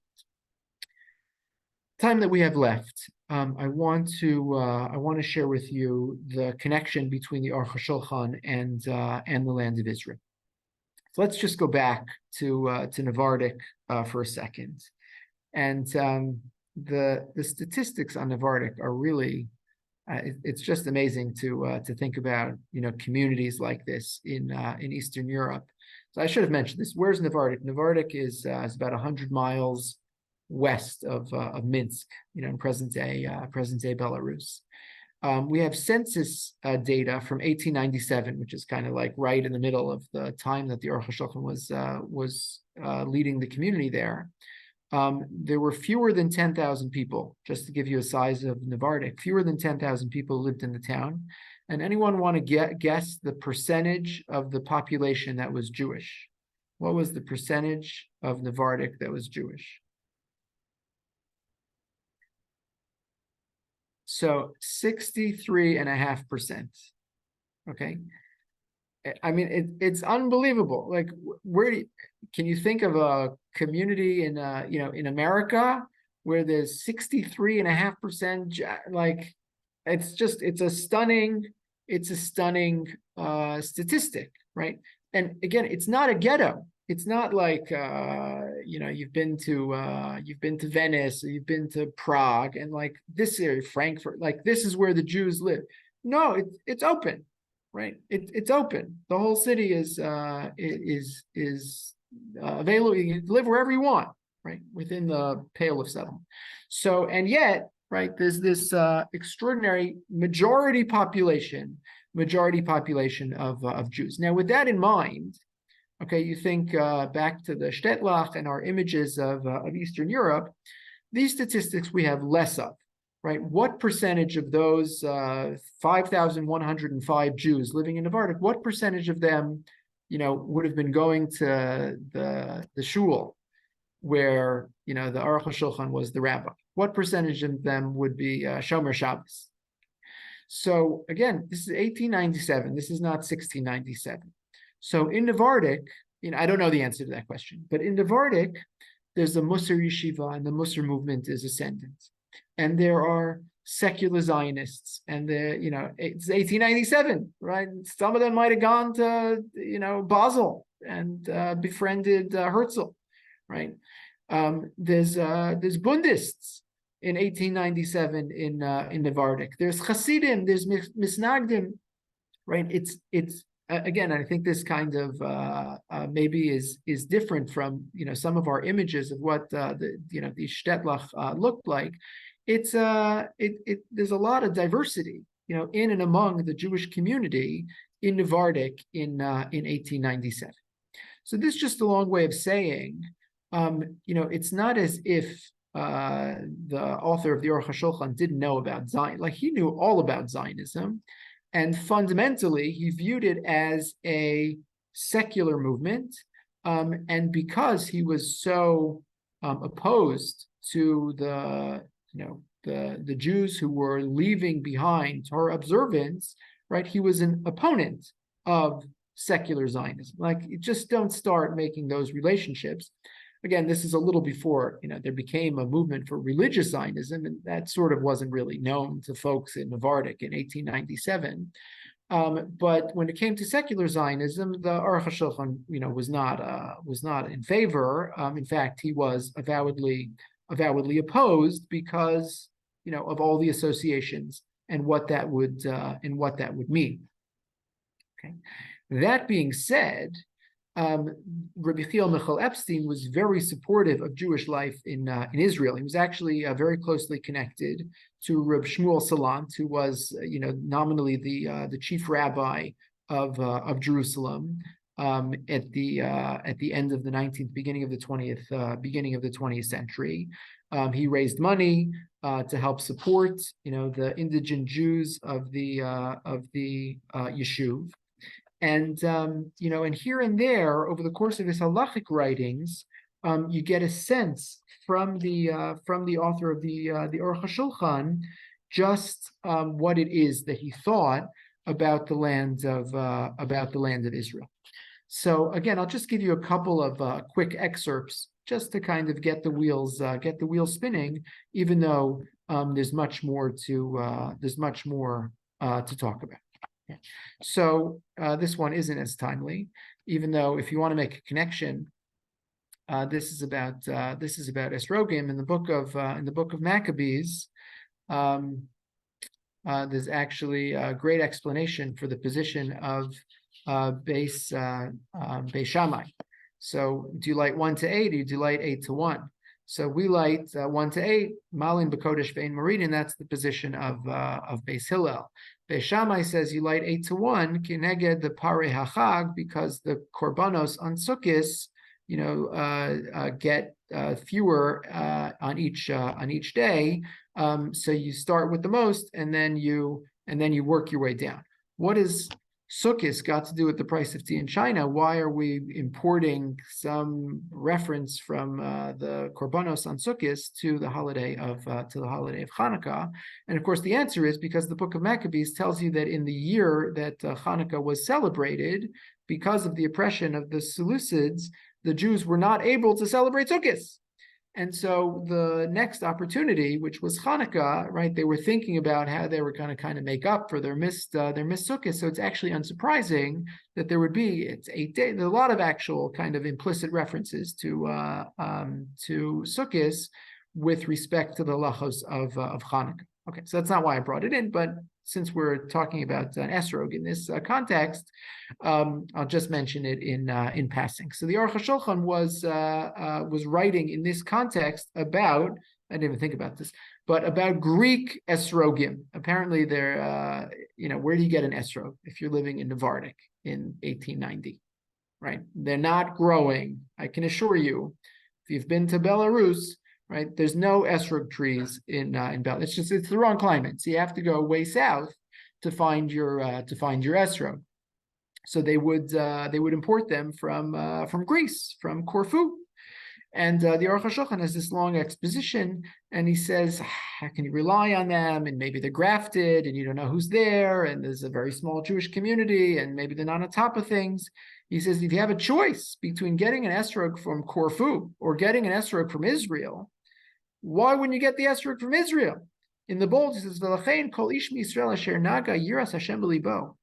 Time that we have left, I want to share with you the connection between the Aruch HaShulchan and the land of Israel. So let's just go back to Navardik for a second, and the statistics on Navardik are really it's just amazing to think about, communities like this in Eastern Europe. So I should have mentioned this. Where's Navardik? Navardik is about 100 miles west of Minsk, in present day Belarus. We have census data from 1897, which is kind of like right in the middle of the time that the Aruch HaShulchan was leading the community there. There were fewer than 10,000 people, just to give you a size of Navardik. Fewer than 10,000 people lived in the town. And anyone want to guess the percentage of the population that was Jewish? What was the percentage of Navardik that was Jewish? So 63.5%. Okay. I mean, it's unbelievable. Like, can you think of a community in in America where there's 63.5%? Like, it's a stunning statistic, right? And again, it's not a ghetto. It's not like you've been to Venice or you've been to Prague and like this area, Frankfurt, like this is where the Jews live. No, it's open, right? It's open. The whole city is available. You can live wherever you want, right, within the pale of settlement. So, and yet, right, there's this extraordinary majority population of Jews. Now, with that in mind, okay, you think back to the Shtetlach and our images of Eastern Europe. These statistics we have less of, right? What percentage of those 5,105 Jews living in Navardik, what percentage of them, would have been going to the shul where, the Aruch HaShulchan was the rabbi? What percentage of them would be Shomer Shabbos? So again, this is 1897. This is not 1697. So in Navardik, I don't know the answer to that question, but in Navardik, there's a Musar yeshiva, and the Musar movement is ascendant. And there are secular Zionists, and it's 1897, right? Some of them might have gone to, Basel and befriended Herzl, right? There's Bundists in 1897 in Navardik. There's Hasidim, there's Misnagdim, right? It's again, I think this kind of maybe is different from some of our images of what these Shtetlach looked like. There's a lot of diversity in and among the Jewish community in Navardik in 1897. So this is just a long way of saying it's not as if the author of the Aruch HaShulchan didn't know about Zion. Like, he knew all about Zionism. And fundamentally, he viewed it as a secular movement. And because he was so opposed to the Jews who were leaving behind Torah observance, right, he was an opponent of secular Zionism. Like, you just don't start making those relationships. Again, this is a little before there became a movement for religious Zionism, and that sort of wasn't really known to folks in Navardik in 1897. But when it came to secular Zionism, the Aruch HaShulchan, was not in favor. In fact, he was avowedly opposed because of all the associations and what that would mean. Okay, that being said, Rabbi Michal Epstein was very supportive of Jewish life in Israel. He was actually very closely connected to Reb Shmuel Salant, who was, nominally the chief rabbi of Jerusalem at the end of the 19th, beginning of the 20th century. He raised money to help support, the indigent Jews of the Yishuv. And and here and there, over the course of his halachic writings, you get a sense from the author of the Aruch HaShulchan just what it is that he thought about the land of Israel. So again, I'll just give you a couple of quick excerpts just to kind of get the wheels spinning, even though there's much more to talk about. So this one isn't as timely, even though if you want to make a connection, this is about Esrogim in the book of Maccabees. There's actually a great explanation for the position of Beis Shammai. So do you light 1 to 8, or do you light 8 to 1? So we light 1 to 8, Malin B'Kodesh Ve'in Moridin. That's the position of Beis Hillel. Beis Shammai says you light 8 to 1, Kineged the Pare Hachag, because the Korbanos on Sukkis, get fewer on each day. So you start with the most, and then you work your way down. What is Sukkot got to do with the price of tea in China? Why are we importing some reference from the Korbanos on Sukkot to the holiday of Hanukkah? And of course, the answer is because the Book of Maccabees tells you that in the year that Hanukkah was celebrated, because of the oppression of the Seleucids, the Jews were not able to celebrate Sukkot. And so the next opportunity, which was Hanukkah, right? They were thinking about how they were going to kind of make up for their missed Sukkot. So it's actually unsurprising that it's 8 days. There's a lot of actual kind of implicit references to Sukkot with respect to the halachos of Hanukkah. Okay, so that's not why I brought it in, but since we're talking about an esrog in this context, I'll just mention it in passing. So the Aruch HaShulchan was writing in this context about, I didn't even think about this, but about Greek esrogim. Apparently, they're where do you get an esrog if you're living in Navarnik in 1890, right? They're not growing. I can assure you, if you've been to Belarus, right? There's no esrog trees in Belarus. It's the wrong climate. So you have to go way south to find your esrog. So they would import them from Greece, from Corfu. And the Aruch HaShulchan has this long exposition, and he says, how can you rely on them? And maybe they're grafted, and you don't know who's there, and there's a very small Jewish community, and maybe they're not on top of things. He says, if you have a choice between getting an esrog from Corfu or getting an esrog from Israel, why wouldn't you get the esrog from Israel? In the bold, he says, "V'lachein kol ish miYisrael asher naga yiras Hashem b'libo."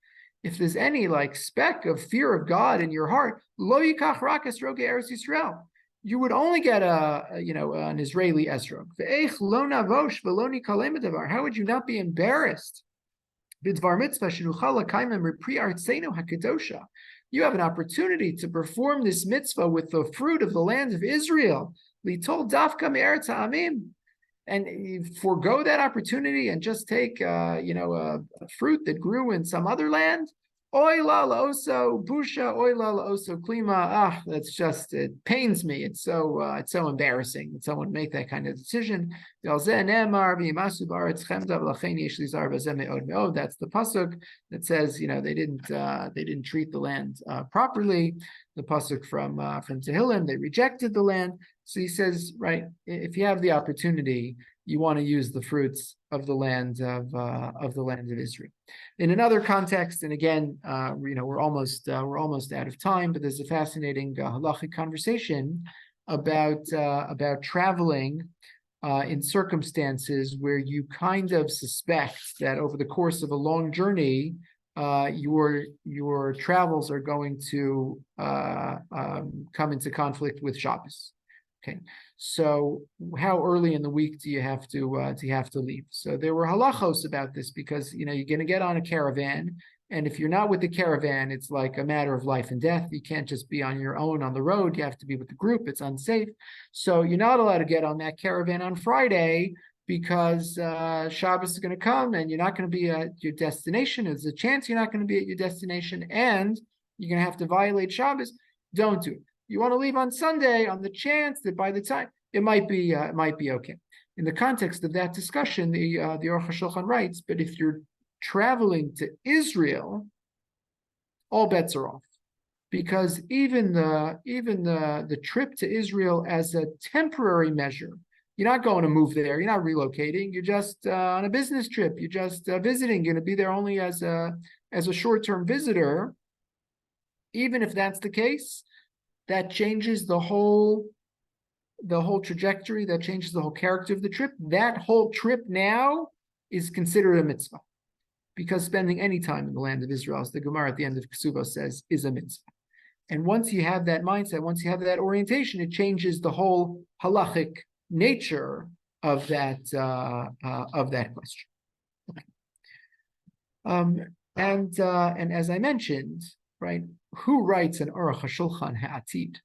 If there's any speck of fear of God in your heart, lo yikach rak esrog eretz Yisrael. You would only get an Israeli esrog. Ve'ech lo navosh v'lo nikalem b'davar. How would you not be embarrassed? B'dvar mitzvah shenuchal l'kaimem repri artzenu hakadosha. You have an opportunity to perform this mitzvah with the fruit of the land of Israel. Litol dafka me'eretz ha'amim, and you forego that opportunity and just take a fruit that grew in some other land. Oy la la'oso busha, oy la la'oso klima. It pains me. It's so embarrassing that someone make that kind of decision. That's the pasuk that says they didn't treat the land properly. The pasuk from Tehillim, they rejected the land. So he says, right, if you have the opportunity, you want to use the fruits of the land of Israel. In another context, and again, we're almost out of time, but there's a fascinating halachic conversation about traveling in circumstances where you kind of suspect that over the course of a long journey, your travels are going to come into conflict with Shabbos. Okay, so how early in the week do you have to leave? So there were halachos about this because you're going to get on a caravan And if you're not with the caravan, it's like a matter of life and death. You can't just be on your own on the road. You have to be with the group. It's unsafe. So you're not allowed to get on that caravan on Friday because Shabbos is going to come and you're not going to be at your destination. There's a chance you're not going to be at your destination and you're going to have to violate Shabbos. Don't do it. You want to leave on Sunday on the chance that by the time it might be okay. In the context of that discussion, the Aruch HaShulchan writes, but if you're traveling to Israel, all bets are off, because even the trip to Israel as a temporary measure, you're not going to move there, you're not relocating, you're just on a business trip, you're just visiting, you're going to be there only as a short-term visitor. Even if that's the case, that changes the whole trajectory, that changes the whole character of the trip. That whole trip now is considered a mitzvah, because spending any time in the land of Israel, as the Gemara at the end of Kesubah says, is a mitzvah. And once you have that mindset, once you have that orientation, it changes the whole halachic nature of that question. And as I mentioned, right, who writes an Aruch HaShulchan Ha'atid?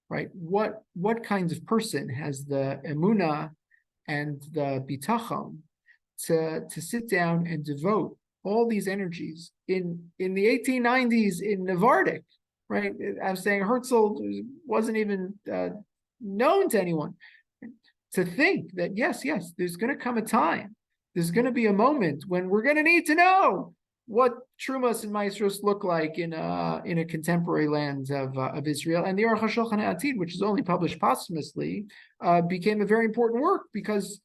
Right, what kind of person has the emunah and the bitachon to sit down and devote all these energies in the 1890s in Navardic, right? I was saying Herzl wasn't even known to anyone. To think that yes, there's going to come a time, there's going to be a moment when we're going to need to know what Trumas and Maestros look like in a contemporary land of Israel. And the Aruch HaShulchan Ha'atid, which is only published posthumously, became a very important work because,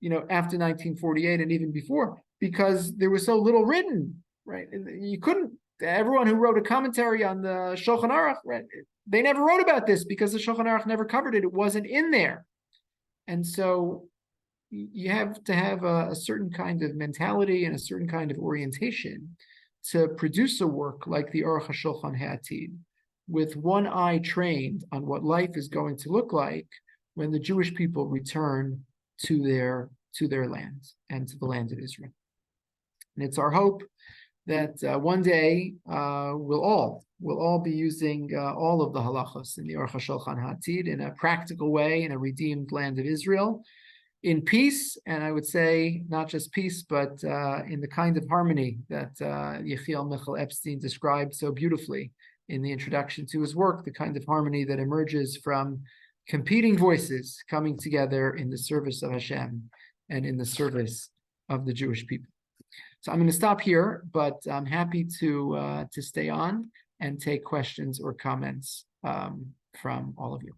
after 1948 and even before, because there was so little written, right? You couldn't, everyone who wrote a commentary on the Shulchan Aruch, right, they never wrote about this because the Shulchan Aruch never covered it. It wasn't in there. And so you have to have a certain kind of mentality and a certain kind of orientation to produce a work like the Aruch HaShulchan Ha'atid, with one eye trained on what life is going to look like when the Jewish people return to their land and to the land of Israel. And it's our hope that one day we'll all be using all of the halachos in the Aruch HaShulchan Ha'atid in a practical way in a redeemed land of Israel, in peace, and I would say not just peace, but in the kind of harmony that Yechiel Michal Epstein described so beautifully in the introduction to his work, the kind of harmony that emerges from competing voices coming together in the service of Hashem and in the service of the Jewish people. So I'm going to stop here, but I'm happy to stay on and take questions or comments from all of you.